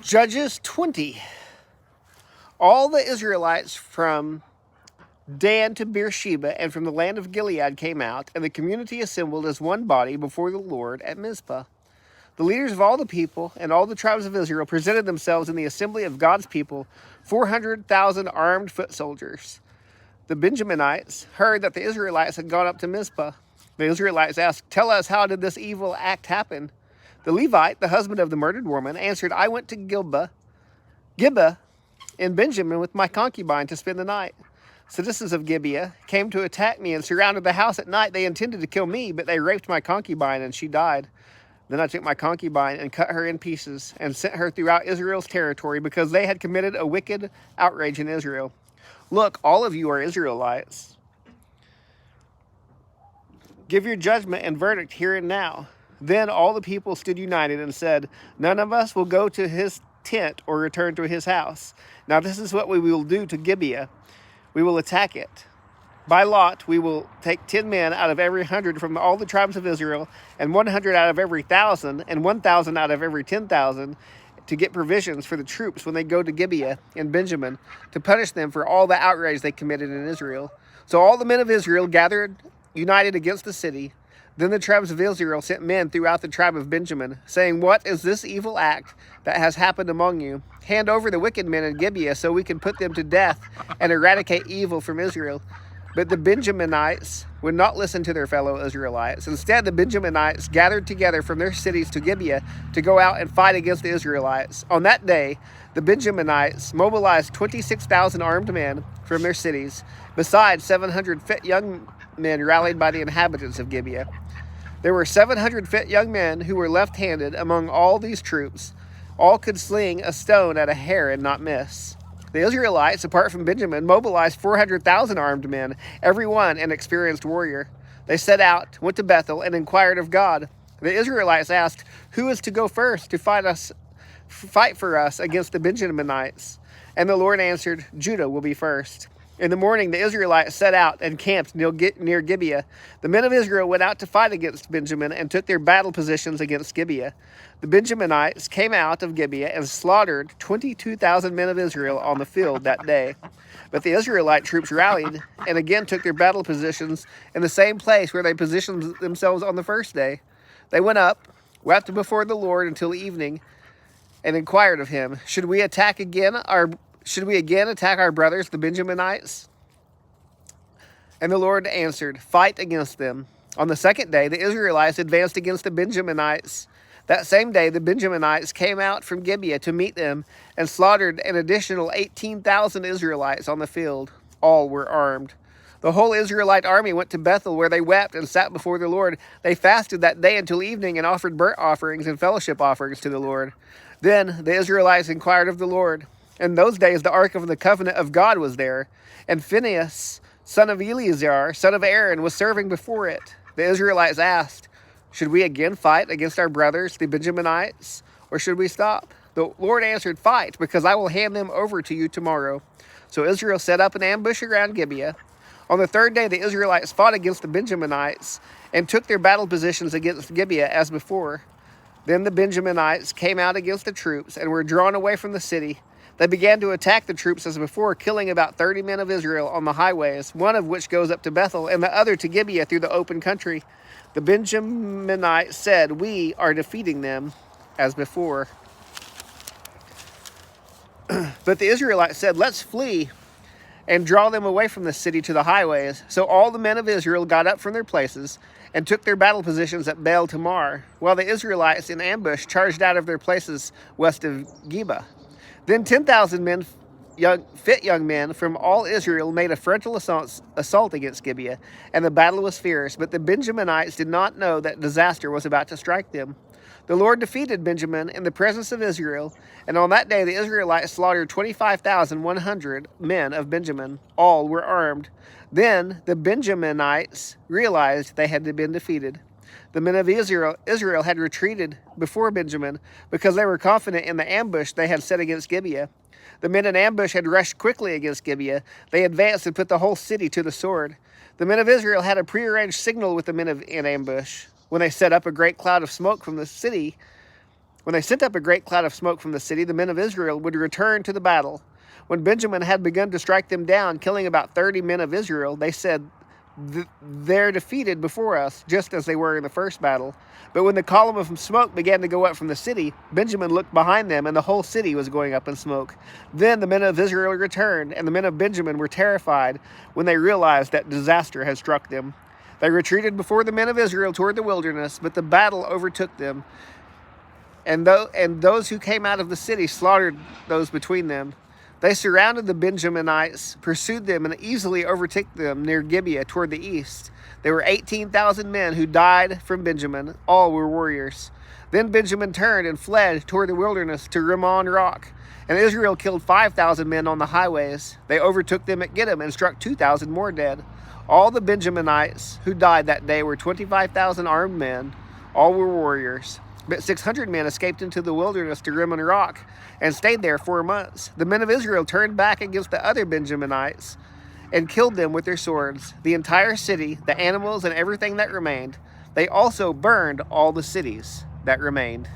Judges 20. All the Israelites from Dan to Beersheba and from the land of Gilead came out, and the community assembled as one body before the Lord at Mizpah. The leaders of all the people and all the tribes of Israel presented themselves in the assembly of God's people, 400,000 armed foot soldiers. The Benjaminites heard that the Israelites had gone up to Mizpah. The Israelites asked, "Tell us, how did this evil act happen?" The Levite, the husband of the murdered woman, answered, "I went to Gibeah in Benjamin with my concubine to spend the night. Citizens of Gibeah came to attack me and surrounded the house at night. They intended to kill me, but they raped my concubine and she died. Then I took my concubine and cut her in pieces and sent her throughout Israel's territory because they had committed a wicked outrage in Israel. Look, all of you are Israelites. Give your judgment and verdict here and now." Then all the people stood united and said, "None of us will go to his tent or return to his house. Now this is what we will do to Gibeah. We will attack it. By lot, we will take 10 men out of every 100 from all the tribes of Israel, and 100 out of every 1,000, and 1,000 out of every 10,000, to get provisions for the troops when they go to Gibeah in Benjamin, to punish them for all the outrage they committed in Israel." So all the men of Israel gathered united against the city. Then the tribes of Israel sent men throughout the tribe of Benjamin, saying, "What is this evil act that has happened among you? Hand over the wicked men in Gibeah so we can put them to death and eradicate evil from Israel." But the Benjaminites would not listen to their fellow Israelites. Instead, the Benjaminites gathered together from their cities to Gibeah to go out and fight against the Israelites. On that day, the Benjaminites mobilized 26,000 armed men from their cities, besides 700 fit young men rallied by the inhabitants of Gibeah. There were 700 fit young men who were left-handed among all these troops. All could sling a stone at a hair and not miss. The Israelites, apart from Benjamin, mobilized 400,000 armed men, every one an experienced warrior. They set out, went to Bethel, and inquired of God. The Israelites asked, "Who is to go first to fight for us against the Benjaminites?" And the Lord answered, "Judah will be first." In the morning, the Israelites set out and camped near Gibeah. The men of Israel went out to fight against Benjamin and took their battle positions against Gibeah. The Benjaminites came out of Gibeah and slaughtered 22,000 men of Israel on the field that day. But the Israelite troops rallied and again took their battle positions in the same place where they positioned themselves on the first day. They went up, wept before the Lord until evening, and inquired of him, Should we again attack our brothers, the Benjaminites?" And the Lord answered, "Fight against them." On the second day, the Israelites advanced against the Benjaminites. That same day, the Benjaminites came out from Gibeah to meet them and slaughtered an additional 18,000 Israelites on the field. All were armed. The whole Israelite army went to Bethel, where they wept and sat before the Lord. They fasted that day until evening and offered burnt offerings and fellowship offerings to the Lord. Then the Israelites inquired of the Lord. In those days, the ark of the covenant of God was there, and Phinehas, son of Eleazar, son of Aaron, was serving before it. The Israelites asked, "Should we again fight against our brothers, the Benjaminites, or should we stop?" The Lord answered, "Fight, because I will hand them over to you tomorrow." So Israel set up an ambush around Gibeah. On the third day, the Israelites fought against the Benjaminites and took their battle positions against Gibeah as before. Then the Benjaminites came out against the troops and were drawn away from the city. They began to attack the troops as before, killing about 30 men of Israel on the highways, one of which goes up to Bethel and the other to Gibeah through the open country. The Benjaminites said, "We are defeating them as before." But the Israelites said, "Let's flee and draw them away from the city to the highways." So all the men of Israel got up from their places and took their battle positions at Baal Tamar, while the Israelites in ambush charged out of their places west of Geba. Then 10,000 fit young men from all Israel made a frontal assault against Gibeah, and the battle was fierce. But the Benjaminites did not know that disaster was about to strike them. The Lord defeated Benjamin in the presence of Israel, and on that day the Israelites slaughtered 25,100 men of Benjamin. All were armed. Then the Benjaminites realized they had been defeated. The men of Israel had retreated before Benjamin because they were confident in the ambush they had set against Gibeah. The men in ambush had rushed quickly against Gibeah. They advanced and put the whole city to the sword. The men of Israel had a prearranged signal with the men in ambush. When they set up a great cloud of smoke from the city, When they sent up a great cloud of smoke from the city, the men of Israel would return to the battle. When Benjamin had begun to strike them down, killing about 30 men of Israel, they said, "They're defeated before us, just as they were in the first battle." But when the column of smoke began to go up from the city, Benjamin looked behind them, and the whole city was going up in smoke. Then the men of Israel returned, and the men of Benjamin were terrified when they realized that disaster had struck them. They retreated before the men of Israel toward the wilderness, but the battle overtook them, and those who came out of the city slaughtered those between them. They surrounded the Benjaminites, pursued them, and easily overtook them near Gibeah toward the east. There were 18,000 men who died from Benjamin. All were warriors. Then Benjamin turned and fled toward the wilderness to Rimmon Rock. And Israel killed 5,000 men on the highways. They overtook them at Gittim and struck 2,000 more dead. All the Benjaminites who died that day were 25,000 armed men. All were warriors. But 600 men escaped into the wilderness to Rimmon Rock and stayed there 4 months. The men of Israel turned back against the other Benjaminites and killed them with their swords, the entire city, the animals, and everything that remained. They also burned all the cities that remained.